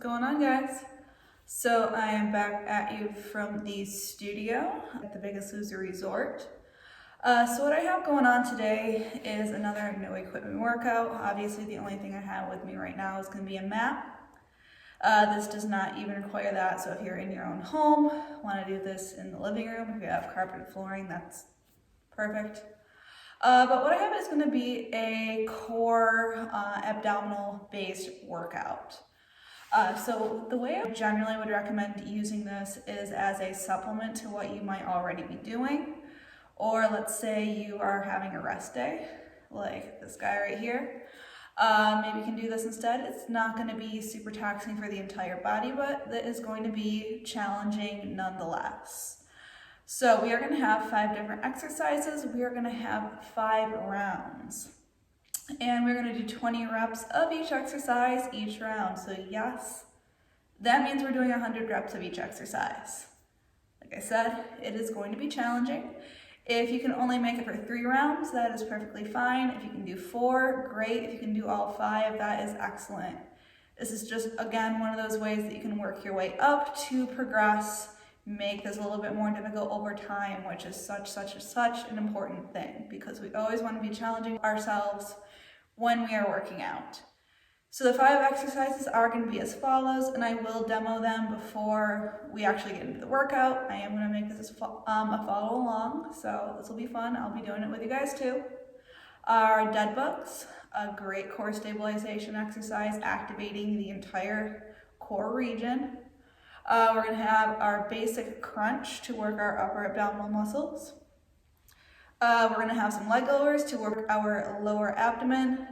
going on, guys? So I am back at you from the studio at the Biggest Loser Resort. So what I have going on today is another no equipment workout. Obviously the only thing I have with me right now is going to be a mat. This does not even require that, so if you're in your own home, want to do this in the living room, if you have carpeted flooring, that's perfect. But what I have is going to be a core abdominal based workout. So the way I generally would recommend using this is as a supplement to what you might already be doing. Or let's say you are having a rest day, like this guy right here. Maybe you can do this instead. It's not going to be super taxing for the entire body, but that is going to be challenging nonetheless. So we are going to have 5 different exercises. We are going to have 5 rounds. And we're going to do 20 reps of each exercise each round. So yes, that means we're doing 100 reps of each exercise. Like I said, it is going to be challenging. If you can only make it for 3 rounds, that is perfectly fine. If you can do 4, great. If you can do all 5, that is excellent. This is just, again, one of those ways that you can work your way up to progress, make this a little bit more difficult over time, which is such an important thing because we always want to be challenging ourselves when we are working out. So the 5 exercises are going to be as follows, and I will demo them before we actually get into the workout. I am going to make this a follow along, so this will be fun. I'll be doing it with you guys too. Our dead bugs, a great core stabilization exercise, activating the entire core region. We're going to have our basic crunch to work our upper abdominal muscles. We're going to have some leg lowers to work our lower abdomen.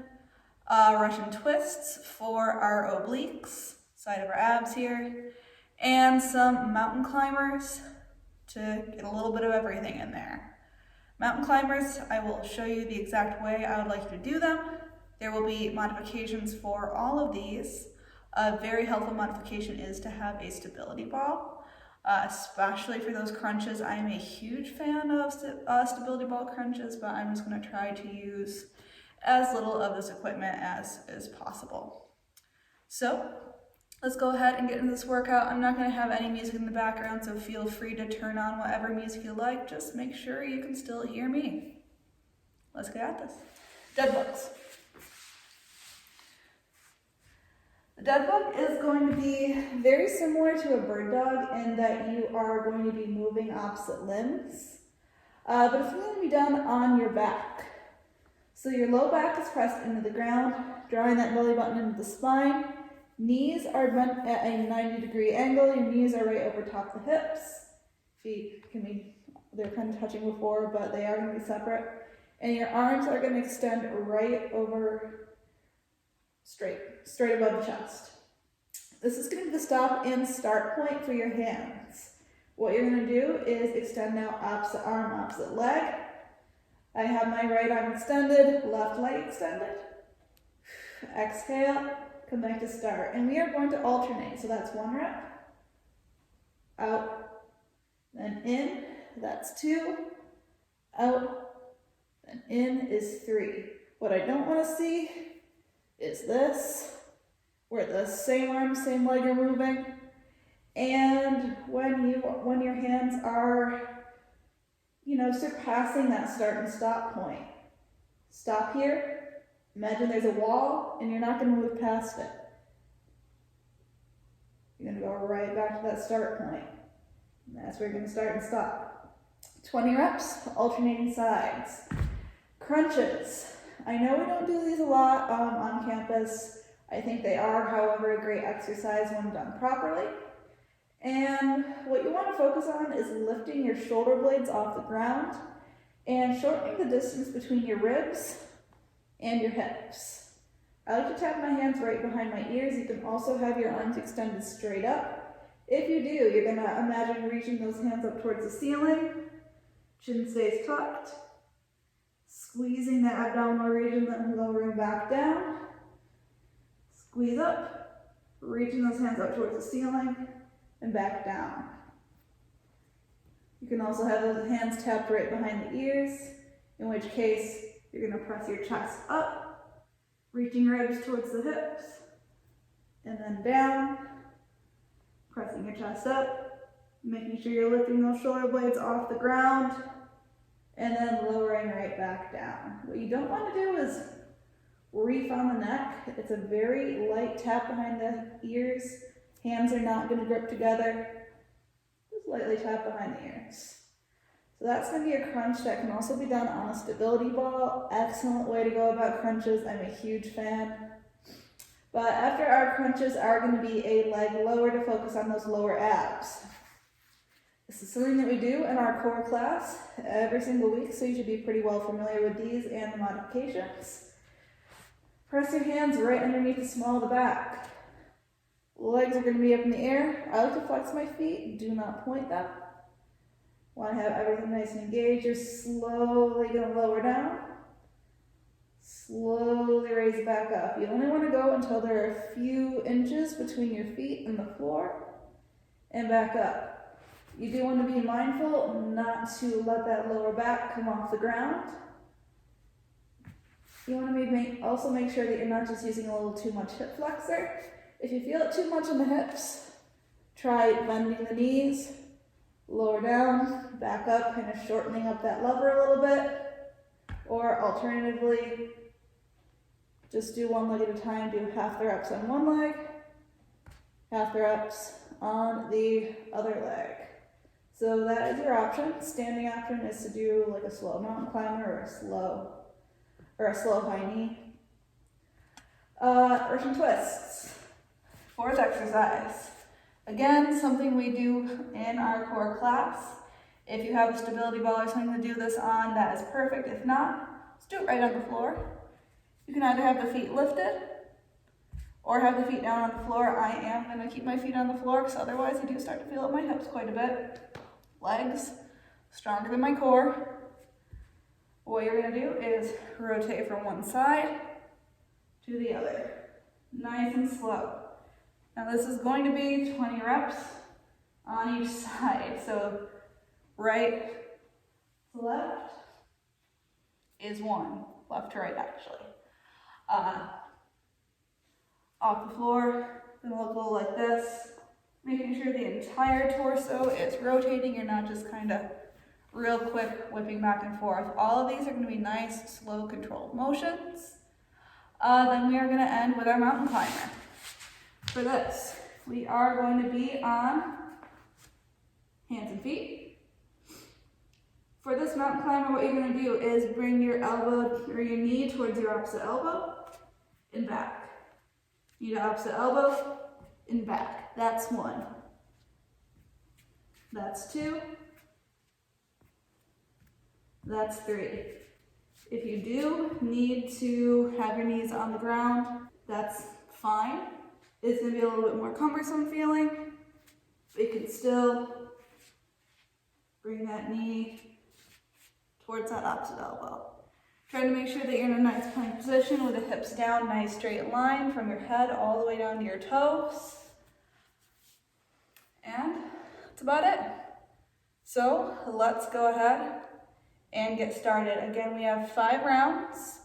Russian twists for our obliques, side of our abs here, and some mountain climbers to get a little bit of everything in there. Mountain climbers, I will show you the exact way I would like you to do them. There will be modifications for all of these. A very helpful modification is to have a stability ball, especially for those crunches. I am a huge fan of stability ball crunches, but I'm just going to try to use as little of this equipment as is possible. So let's go ahead and get into this workout. I'm not going to have any music in the background, so feel free to turn on whatever music you like. Just make sure you can still hear me. Let's get at this. Dead bugs. The dead bug is going to be very similar to a bird dog in that you are going to be moving opposite limbs, but it's going to be done on your back. So your low back is pressed into the ground, drawing that belly button into the spine. Knees are bent at a 90-degree angle. Your knees are right over top of the hips. Feet can be, they're kind of touching before, but they are going to be separate. And your arms are going to extend right over, straight above the chest. This is going to be the stop and start point for your hands. What you're going to do is extend now opposite arm, opposite leg. I have my right arm extended, left leg extended. Exhale, come back to start. And we are going to alternate. So that's 1 rep, out, then in, that's 2, out, then in is 3. What I don't want to see is this, where the same arm, same leg are moving. And when your hands are surpassing that start and stop point. Stop here. Imagine there's a wall and you're not going to move past it. You're going to go right back to that start point. And that's where you're going to start and stop. 20 reps, alternating sides. Crunches. I know we don't do these a lot on campus. I think they are, however, a great exercise when done properly. And what you want to focus on is lifting your shoulder blades off the ground and shortening the distance between your ribs and your hips. I like to tap my hands right behind my ears. You can also have your arms extended straight up. If you do, you're going to imagine reaching those hands up towards the ceiling. Chin stays tucked. Squeezing the abdominal region, then lowering back down. Squeeze up. Reaching those hands up towards the ceiling. And back down. You can also have those hands tapped right behind the ears, in which case you're going to press your chest up, reaching ribs towards the hips, and then down, Pressing your chest up, making sure you're lifting those shoulder blades off the ground, and then lowering right back down. What you don't want to do is reef on the neck. It's a very light tap behind the ears. Hands are not going to grip together. Just lightly tap behind the ears. So that's going to be a crunch that can also be done on a stability ball. Excellent way to go about crunches. I'm a huge fan. But after our crunches are going to be a leg lower to focus on those lower abs. This is something that we do in our core class every single week, so you should be pretty well familiar with these and the modifications. Press your hands right underneath the small of the back. Legs are going to be up in the air. I like to flex my feet, do not point them. Want to have everything nice and engaged. You're slowly going to lower down. Slowly raise it back up. You only want to go until there are a few inches between your feet and the floor, and back up. You do want to be mindful not to let that lower back come off the ground. You want to also make sure that you're not just using a little too much hip flexor. If you feel it too much on the hips, try bending the knees, lower down, back up, kind of shortening up that lever a little bit, or alternatively, just do one leg at a time. Do half the reps on one leg, half the reps on the other leg. So that is your option. Standing option is to do like a slow mountain climber or a slow high knee. Russian twists. Fourth exercise. Again, something we do in our core class. If you have a stability ball or something to do this on, that is perfect. If not, just do it right on the floor. You can either have the feet lifted or have the feet down on the floor. I am going to keep my feet on the floor because otherwise I do start to feel up my hips quite a bit. Legs stronger than my core. What you're going to do is rotate from one side to the other. Nice and slow. Now this is going to be 20 reps on each side. So right to left is one. Left to right actually. Off the floor, gonna look a little like this. Making sure the entire torso is rotating. You're not just kind of real quick whipping back and forth. All of these are going to be nice, slow, controlled motions. Then we are going to end with our mountain climber. For this, we are going to be on hands and feet. For this mountain climber, what you're going to do is bring your elbow or your knee towards your opposite elbow and back. Knee to opposite elbow and back. That's one. That's two. That's three. If you do need to have your knees on the ground, that's fine. It's going to be a little bit more cumbersome feeling, but you can still bring that knee towards that opposite elbow. Try to make sure that you're in a nice plank position with the hips down, nice straight line from your head all the way down to your toes. And that's about it. So let's go ahead and get started. Again, we have 5 rounds,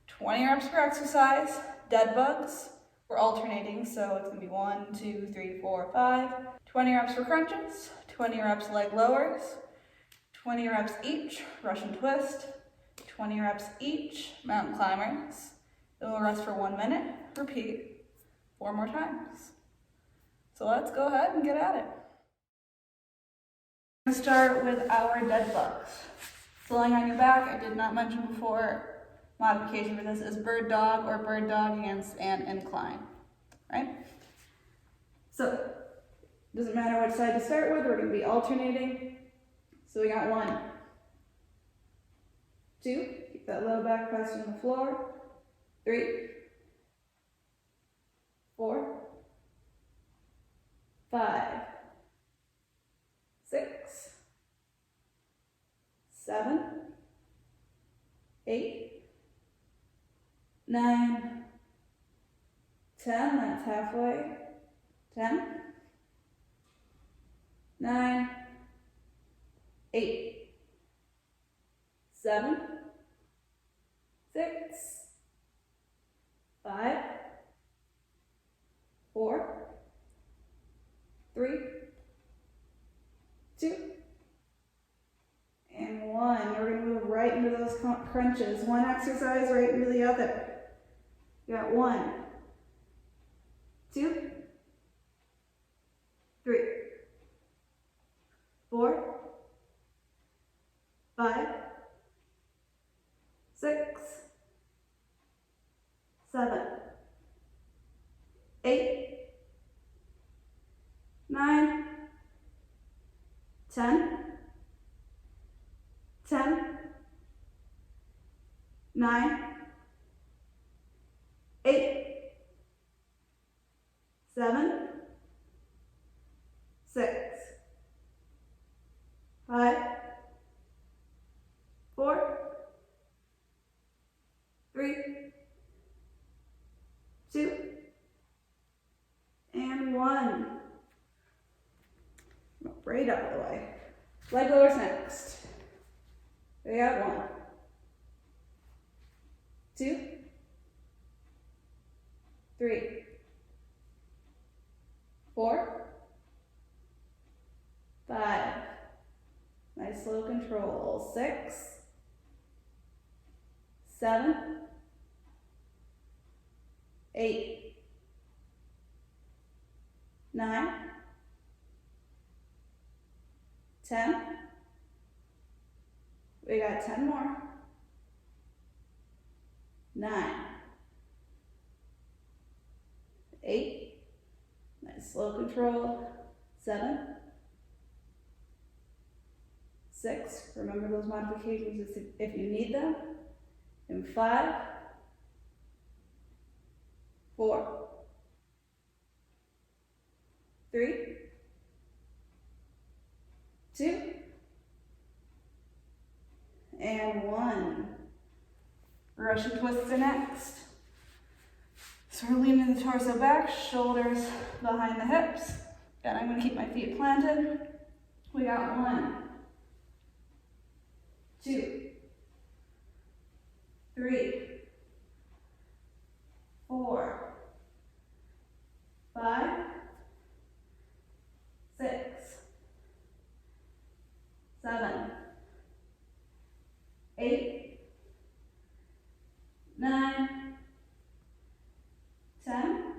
20 reps per exercise, dead bugs. We're alternating, so it's gonna be 1, 2, 3, 4, 5. 20 reps for crunches, 20 reps leg lowers, 20 reps each Russian twist, 20 reps each mountain climbers. Then we'll rest for 1 minute, repeat 4 more times. So let's go ahead and get at it. We're gonna start with our dead bugs. So lying on your back, I did not mention before, modification for this is bird dog or bird dog against an incline, right? So, doesn't matter which side to start with, we're going to be alternating. So we got 1, 2, keep that low back press on the floor, 3, 4, 5, 6, 7, 8, 9, 10, that's halfway, 10, 9, 8, 7, 6, 5, 4, 3, into those crunches. One exercise right into the other. You got 1, 2, 3, 4, 5, 6, 7, 8, 9, 10, 10, 9, 8, 7, 6, 5, 4, 3, 2, and 1. Right out of the way. Leg lowers next. We got 1, 2, 3, 4, 5. Nice slow control. 6, 7, 8, 9, 10. We got 10 more. 9, 8. Nice slow control. 7, 6. Remember those modifications if you need them. And 5, 4, 3, 2, and 1. Russian twists are next. So we're leaning the torso back, shoulders behind the hips. And I'm going to keep my feet planted. We got 1, 2, 3, 4, 5, 6, 7, 8, 9, 10,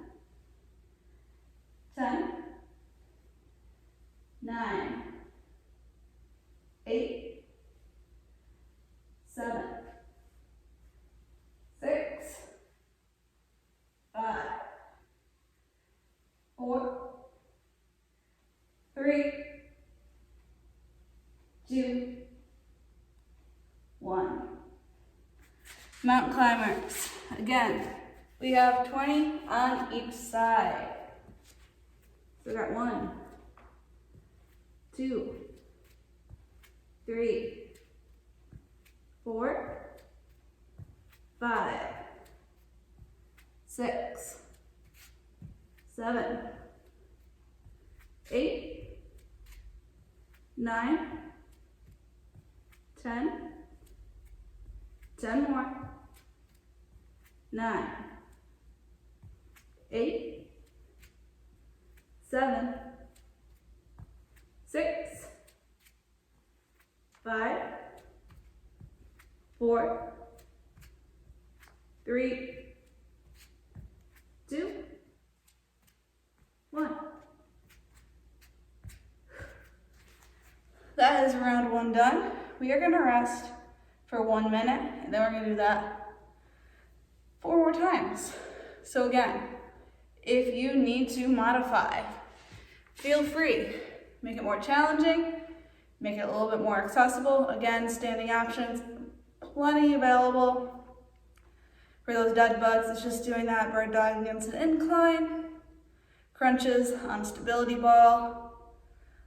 10, 9, 8, 7, 6, 5, 4, 3, 2, 1. Mountain climbers. Again, we have 20 on each side. So we got 1, 2, 3, 4, 5, 6, 7, 8, 9, 10, 10 more, 9, 8, 7, 6, 5, 4, 3, 2, 1. That is round 1 done. We are going to rest for 1 minute, and then we're going to do that 4 more times. So again, if you need to modify, feel free. Make it more challenging, make it a little bit more accessible. Again, standing options, plenty available. For those dead bugs, it's just doing that bird dog against an incline. Crunches on stability ball.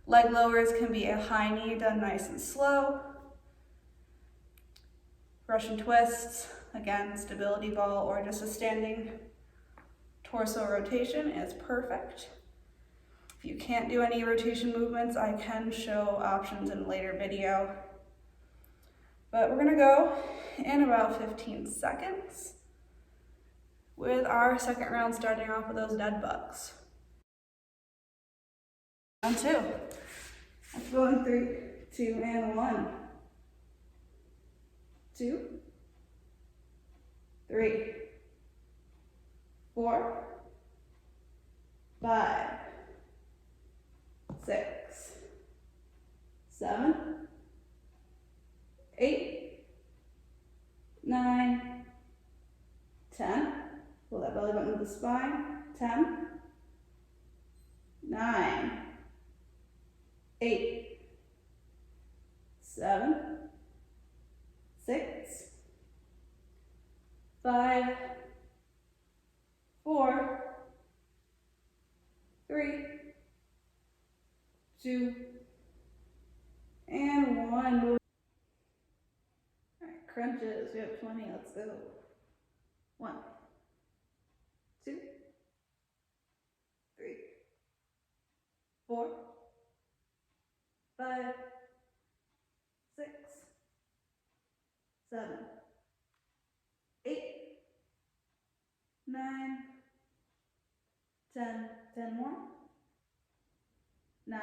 Leg lowers can be a high knee done nice and slow. Russian twists, again, stability ball or just a standing torso rotation is perfect. If you can't do any rotation movements, I can show options in a later video. But we're gonna go in about 15 seconds with our second round starting off with those dead bugs. Round 2. Let's go in 3, 2, and 1. 2, 3, 4, 5, 6, 7, 8, 9, 10. Pull that belly button to the spine. 10, 9, 8, 7, 6, 5, 4, 3, 2, and 1. All right, crunches. We have 20. Let's go. 1, 2, 3, 4, 5, 6, 7, 8, 9, 10. 10 more. 9,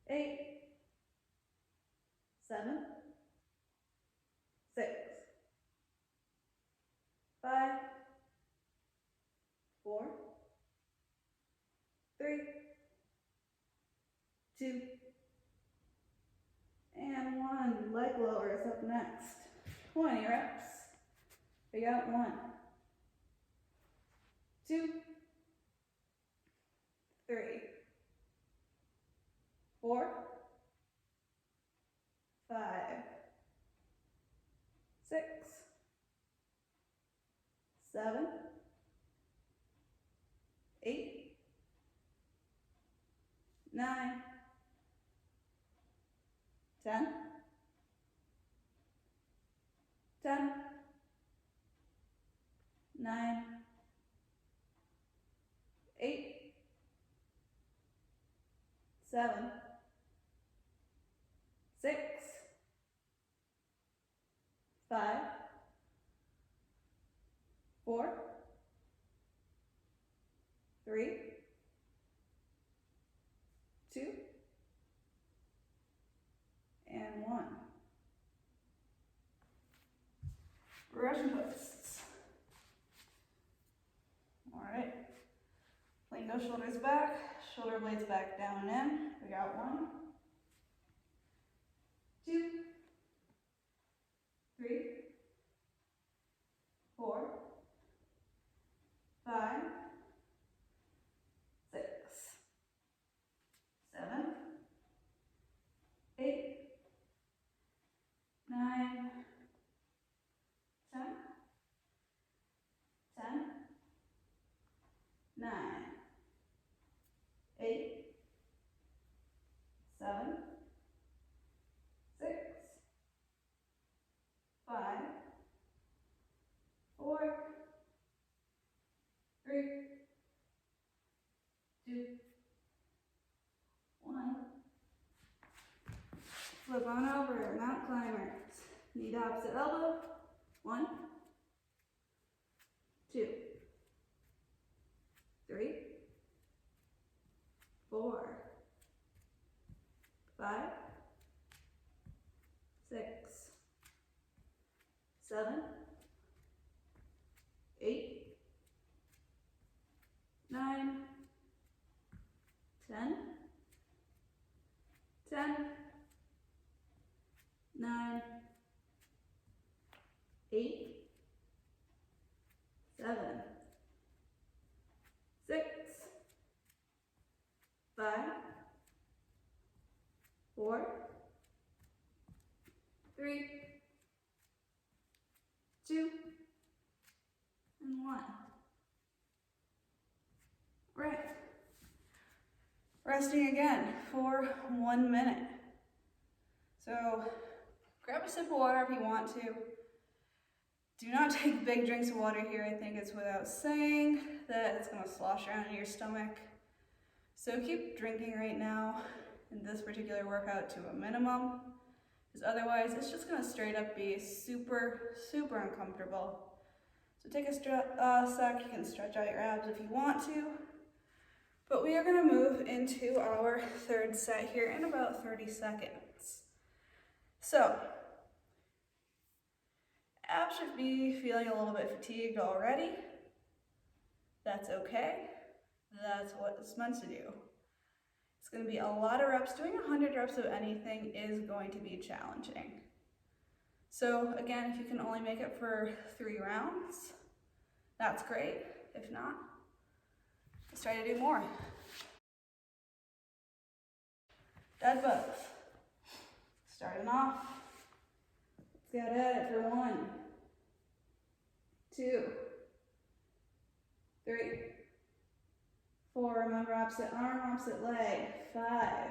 8, 7, 6, 5, 4, 3, 2, and 1. Leg lowers up next. 20 reps. We got 1, 2, 3, 4, 5, 6, 7, 8, 9, 10, 10, 9, 8, 7, 6, 5, 4, 3, 2, and 1. Russian twists. All right. Plank no shoulders back, shoulder blades back down and in. We got 1, 2, 3, 4, 5, 6, 7, 8, 9, 10, 10, 9, 8, 7, 6, 5, 4, 3, 2, 1. Flip on over, mountain climbers. Knee to opposite elbow. 1, 2, 3, 4, 5, 6, 7, 8, 9, 10, 10, 9, 8, 7, 6, 5, 4, 3, 2, and 1. Right. Resting again for 1 minute. So grab a sip of water if you want to. Do not take big drinks of water here. I think it's without saying that it's going to slosh around in your stomach. So keep drinking right now in this particular workout to a minimum, because otherwise it's just going to straight up be super, super uncomfortable. So take a sec. You can stretch out your abs if you want to. But we are going to move into our third set here in about 30 seconds. So Abs should be feeling a little bit fatigued already. That's okay. That's what it's meant to do. It's going to be a lot of reps. Doing 100 reps of anything is going to be challenging. So again, if you can only make it for 3 rounds, that's great. If not, let's try to do more. Deadlifts. Starting off. Let's get at it for 1, 2, 3, 4. Remember, opposite arm, opposite leg. 5,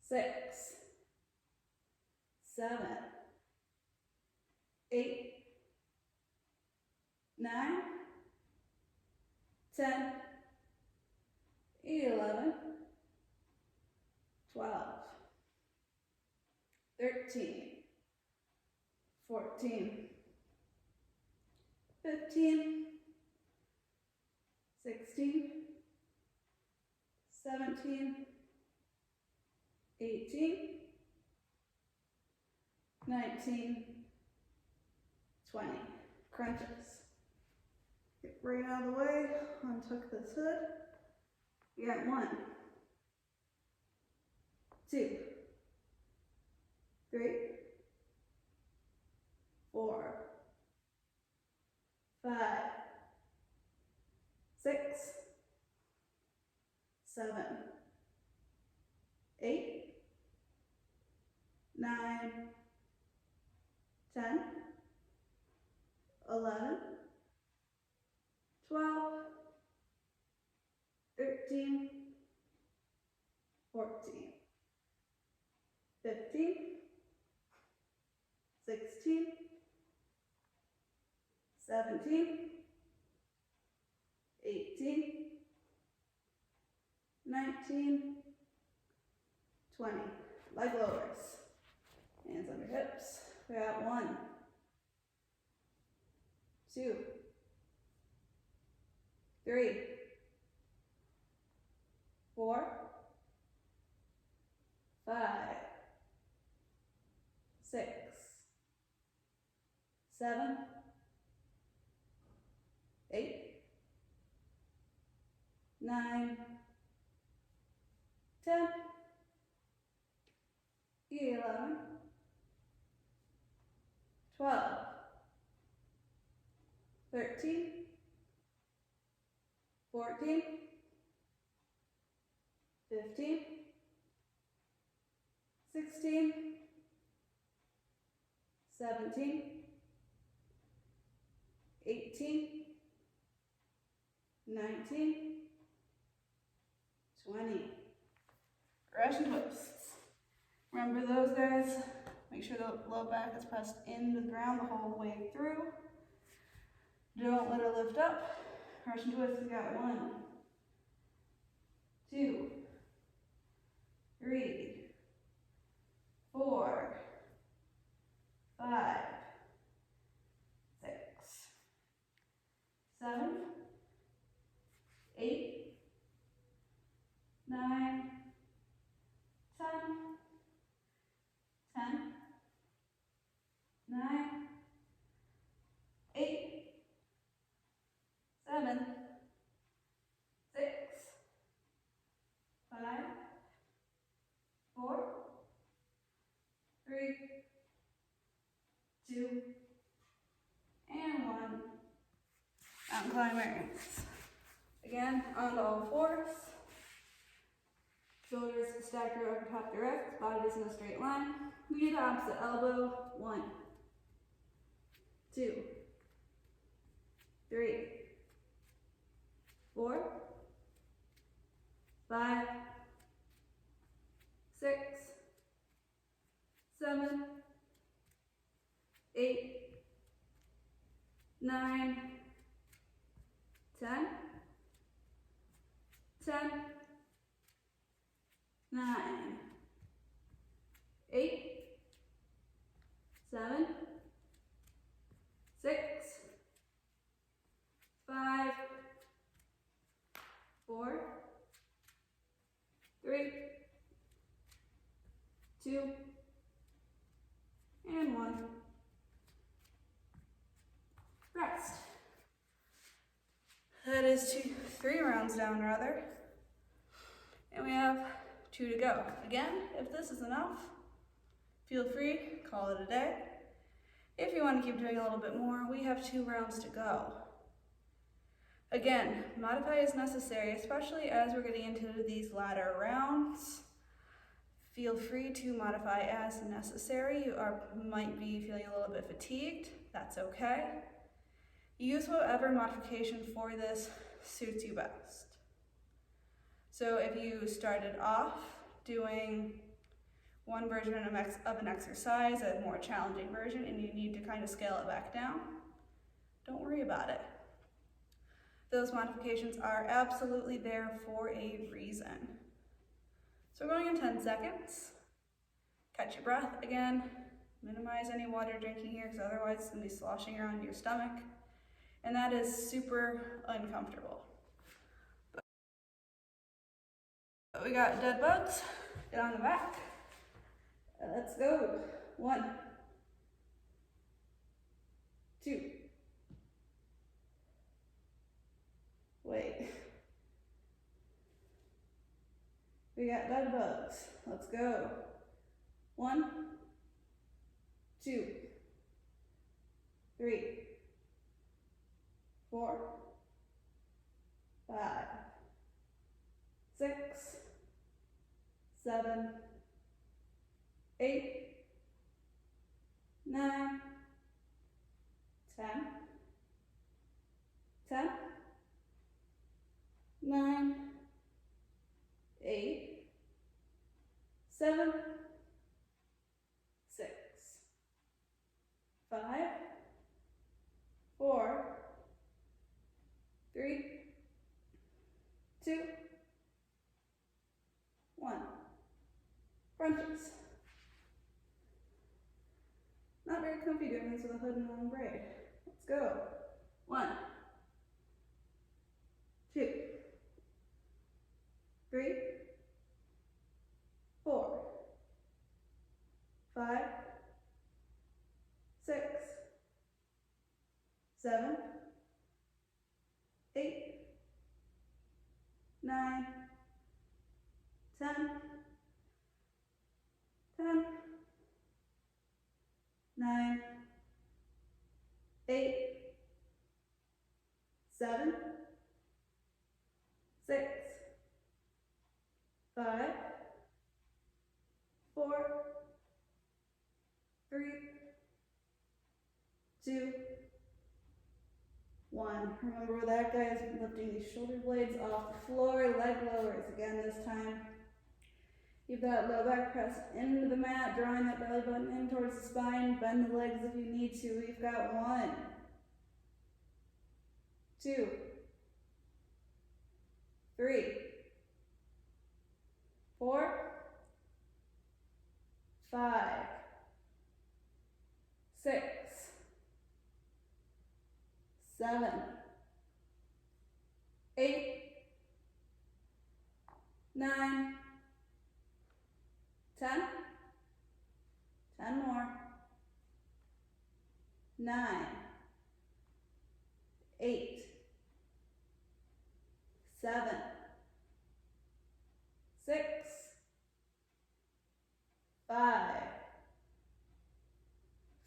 6, 7, 8, 9, 10, 11, 12, 13, 14, 15, 16, 17, 18, 19, 20. Crunches. Get right out of the way, untuck this hood. We got 1, 2, 3, 4, 5, 6, 7, 8, 9, 10, 11, 12, 13, 14, 15, 16, 17, 18, 19, 20. Leg lowers. Hands under hips. We got 1, 2, 3, 4, 5, 6, 7, 8, 9, 10, 11, 12, 13, 14, 15, 16, 17, 18, 19, 20. Progression twists. Remember those guys. Make sure the low back is pressed into the ground the whole way through. Don't let it lift up. Russian twist, we got 1, 2, 3, 4, 5, 6, 7, 8, 9, 10, 10, 9, 8, 7, 6, 5, 4, 3, 2, and 1. Mountain climbers. Again, onto all fours. Shoulders stacked over top direct, body is in a straight line. We do the opposite elbow. 1, 2, 3, 4, 5, 6, 7, 8, 9, 10, 10, 9, 8, 7, 6, 5, 4, 3, 2, and 1. rest. That is 3 rounds down rather. And we have 2 to go. Again, if this is enough, feel free, call it a day. If you want to keep doing a little bit more, we have 2 rounds to go. Again, modify as necessary, especially as we're getting into these latter rounds. Feel free to modify as necessary. You might be feeling a little bit fatigued. That's okay. Use whatever modification for this suits you best. So if you started off doing one version of an exercise, a more challenging version, and you need to kind of scale it back down, don't worry about it. Those modifications are absolutely there for a reason. So we're going in 10 seconds. Catch your breath again. Minimize any water drinking here because otherwise it's going to be sloshing around your stomach. And that is super uncomfortable. But we got dead bugs. Get on the back. Let's go. 1, 2. Wait. We got dead bugs. Let's go. 1, 2, 3, 4, 5, 6, 7, 8, 9, 10, 10, 9, 8, 7, 6, 5, 4, 3, 2, 1. Crunches. Not very comfy doing this with a hood and long braid. Let's go. 1, 2, 3, 4, 5, 6, 7, 8, 9, 10, 10, 9, 8, 7, 6, 5, 4, 3, 2, 1. Remember that, guys, lifting these shoulder blades off the floor, leg lowers. Again, this time, you've got low back press into the mat, drawing that belly button in towards the spine. Bend the legs if you need to. We've got 1, 2, 3, 4, 5, 6, 7, 8, 9, 10, 10 more, 9, 8, 7, 6, 5,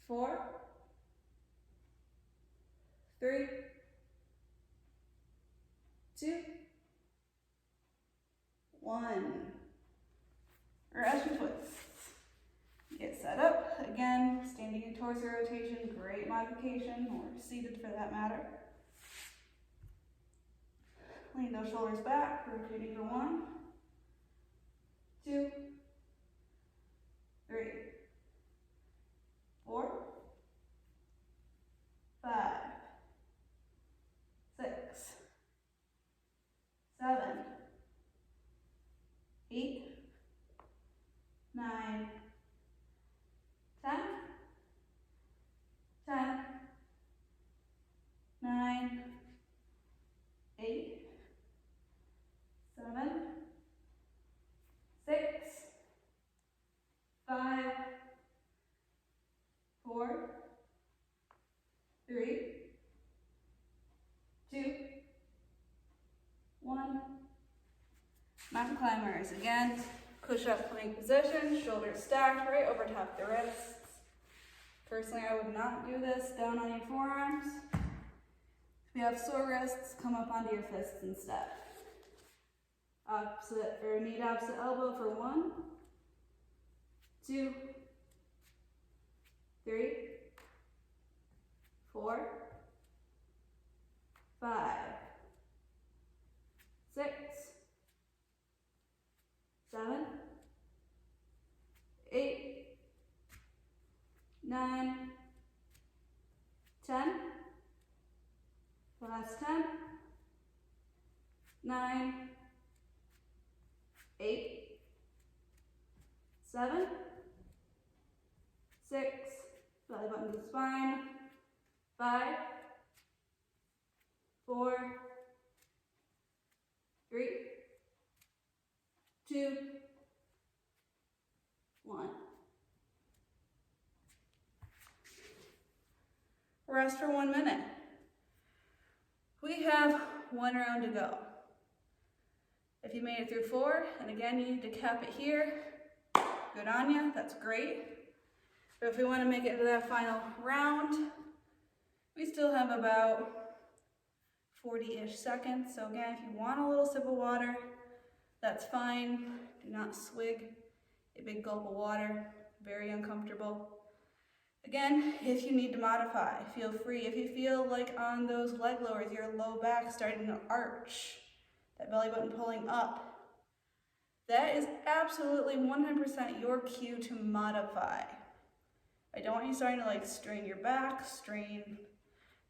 4, 3, 2, 1. Russian twists. Get set up. Again, standing in torso rotation, great modification, or seated for that matter. Lean those shoulders back, rotating for 1, 2, 3, 4, 5, 6, 7, 8, 9, 10, 10, 9, 8, 7, 6, 5, 1. Mountain climbers, again, push-up plank position, shoulders stacked right over top the wrists. Personally, I would not do this down on your forearms. If you have sore wrists, come up onto your fists instead. Opposite, or knee to opposite elbow for 1, 2, 3, 4, 5, 6, 7, 8, 9, 10, last 10, 9, 8, 7, 6, belly button to the spine, 5, 4, 3, 2, 1. Rest for 1 minute. We have 1 round to go. If you made it through 4, and again, you need to cap it here, good on you, that's great. But if we want to make it to that final round, we still have about 40-ish seconds. So again, if you want a little sip of water, that's fine. Do not swig a big gulp of water, very uncomfortable. Again, if you need to modify, feel free. If you feel like on those leg lowers, your low back starting to arch, that belly button pulling up, that is absolutely 100% your cue to modify. I don't want you starting to like strain your back, strain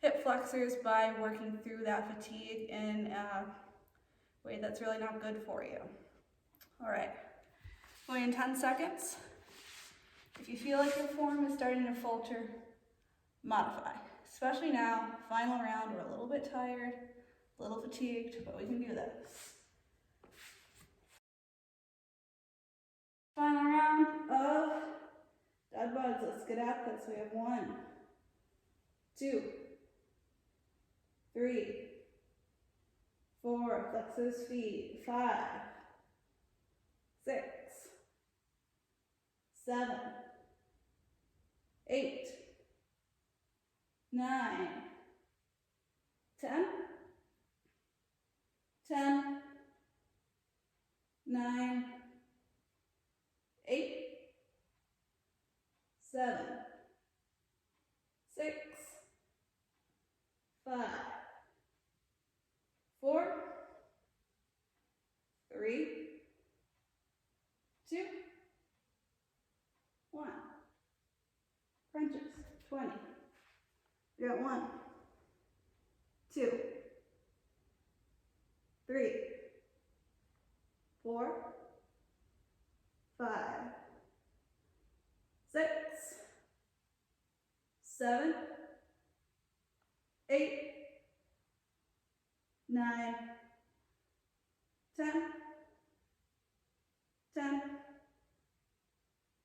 hip flexors by working through that fatigue in a way that's really not good for you. All right, going in 10 seconds. If you feel like your form is starting to falter, modify. Especially now, final round, we're a little bit tired, a little fatigued, but we can do this. Final round of dead bugs. Let's get at this. We have 1, 2, 3, 4, flex those feet, 5, 6, 7, 8, 9, 10, 10, 9, 8, 7, 6, 5, 4, 3, 2, 1. Crunches, 20. We got 1, 2, 3, 4, 5, 6, 7, 8, 9, 10, 10,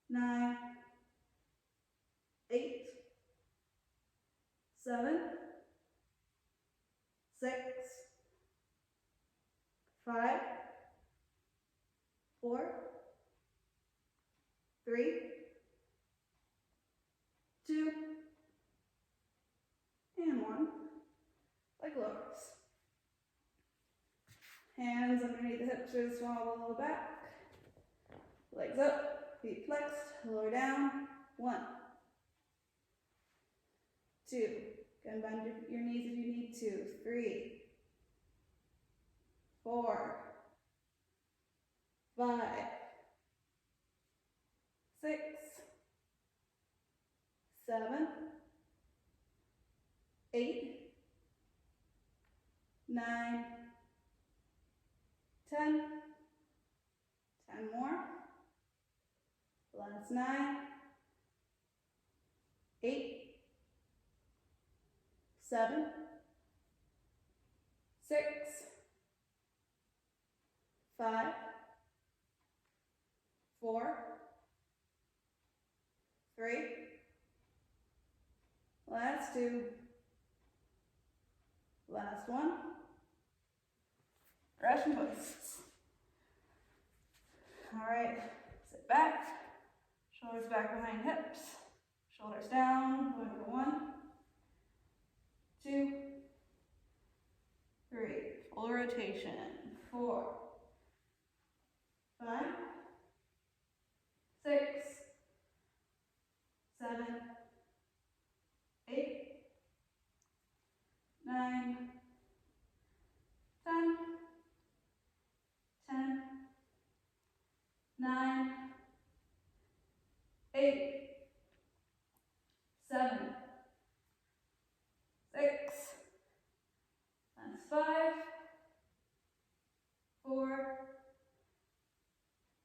9, 8, 7, 6, 5, 4, 3, 2, and 1. Leg lowers. Hands underneath the hips or the small lower back. Legs up, feet flexed, lower down. 1, 2. Again, bend your knees if you need to. 3, 4, 5, 6, 7, 8, 9, 10, 10 more, last 9, 8, 7, 6, 5, 4, 3, last 2, last 1. Russian twists. All right, sit back, shoulders back behind hips, shoulders down, going for 1, 2, 3, full rotation, 4, 5, 6, 7, 8, 9, 10, 10, 9, 8, 7, 6, that's 5, 4,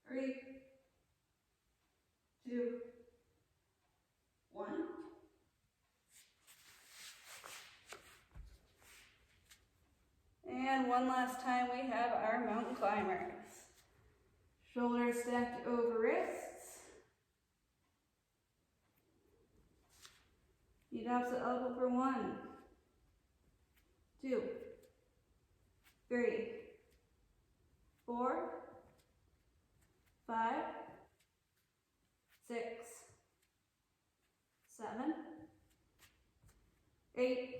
3, 2, 1. And one last time we have our mountain climbers. Shoulders stacked over wrists. Knee opposite elbow for 1, 2, 3, 4, 5, 6, 7, 8,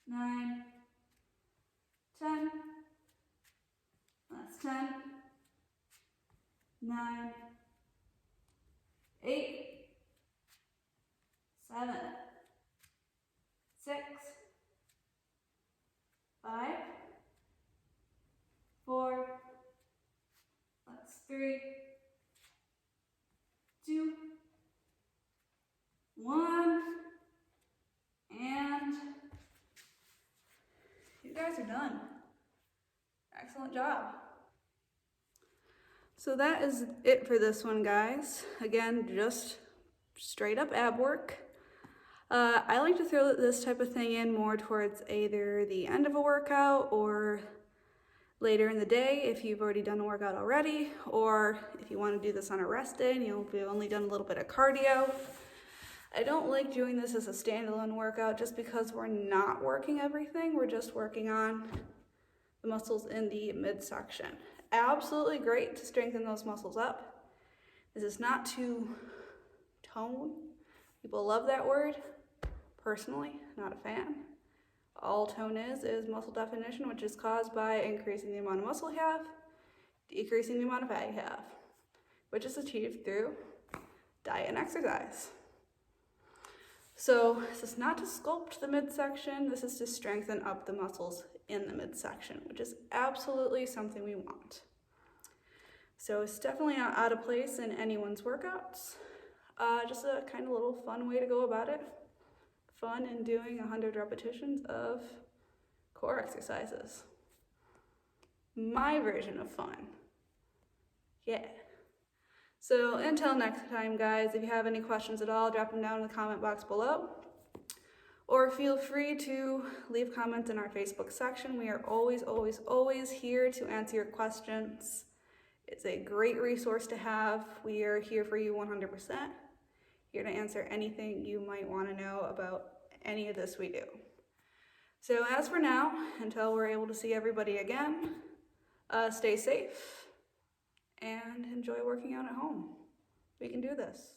9, 10, that's 10, 9, 8, 7, 6, 5, 4, that's 3, 2, 1, and you guys are done. Excellent job. So that is it for this one, guys. Again, just straight up ab work. I like to throw this type of thing in more towards either the end of a workout or later in the day if you've already done a workout already, or if you want to do this on a rest day and you've only done a little bit of cardio. I don't like doing this as a standalone workout just because we're not working everything. We're just working on the muscles in the midsection. Absolutely great to strengthen those muscles up. This is not to tone. People love that word. Personally, not a fan. All tone is muscle definition, which is caused by increasing the amount of muscle you have, decreasing the amount of fat you have, which is achieved through diet and exercise. So this is not to sculpt the midsection, this is to strengthen up the muscles in the midsection, which is absolutely something we want. So it's definitely not out of place in anyone's workouts. Just a kind of little fun way to go about it. Fun in doing 100 repetitions of core exercises. My version of fun. Yeah. So until next time, guys, if you have any questions at all, drop them down in the comment box below. Or feel free to leave comments in our Facebook section. We are always, always, always here to answer your questions. It's a great resource to have. We are here for you 100%. Here to answer anything you might want to know about any of this we do. So as for now, until we're able to see everybody again, stay safe and enjoy working out at home. We can do this.